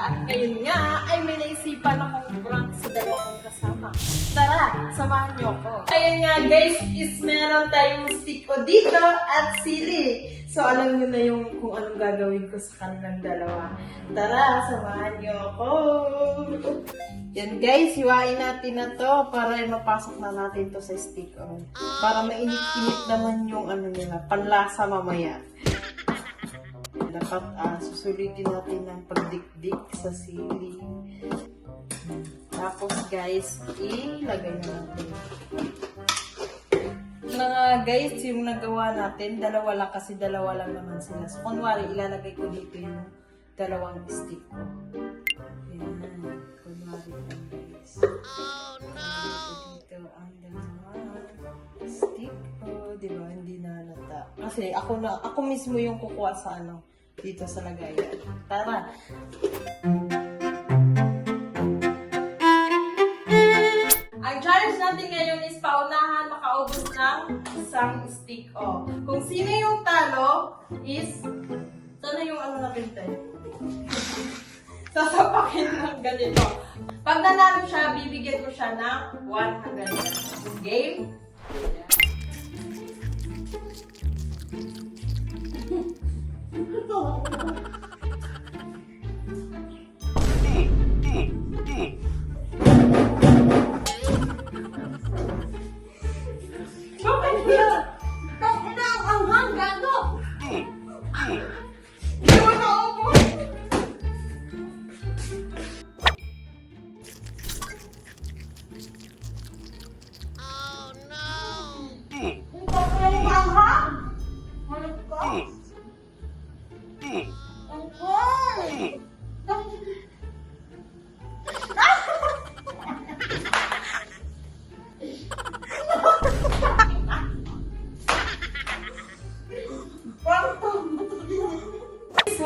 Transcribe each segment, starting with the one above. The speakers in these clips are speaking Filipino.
At ngayon nga ay may naisipan akong prank sa dalawang kasama. Tara, samahan niyo ako. Ayun nga guys, is meron tayong stick o dito at sili. So alam niyo na yung kung anong gagawin ko sa kanilang dalawa. Tara, samahan niyo ako. Yan guys, hiwain natin na to para mapasok na natin to sa stick on. Para mainit-init naman yung ano nila, panlasa mamaya. Dapat susulitin natin ng pagdikdik sa sili. Tapos guys, ilagay na natin. Guys, yung nagawa natin, dalawa lang kasi dalawa lang naman sila. So kunwari, ilalagay ko dito yung dalawang stick ko. Yan. Kunwari lang guys. Oh no! Dito ang dalawang stick ko. Diba? Hindi na halata. Kasi ako mismo yung kukuha sa dito sa lagayan. Tara! Ang challenge natin ngayon is paunahan makaubos ng isang stick. Kung sino yung talo is, sana yung natin tayo. Sasapakin ng ganito. Pag nanalo siya, bibigyan ko siya ng 100. Game?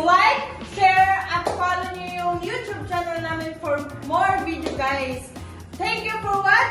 Like, share, at follow niyo yung YouTube channel namin for more video guys. Thank you for watching!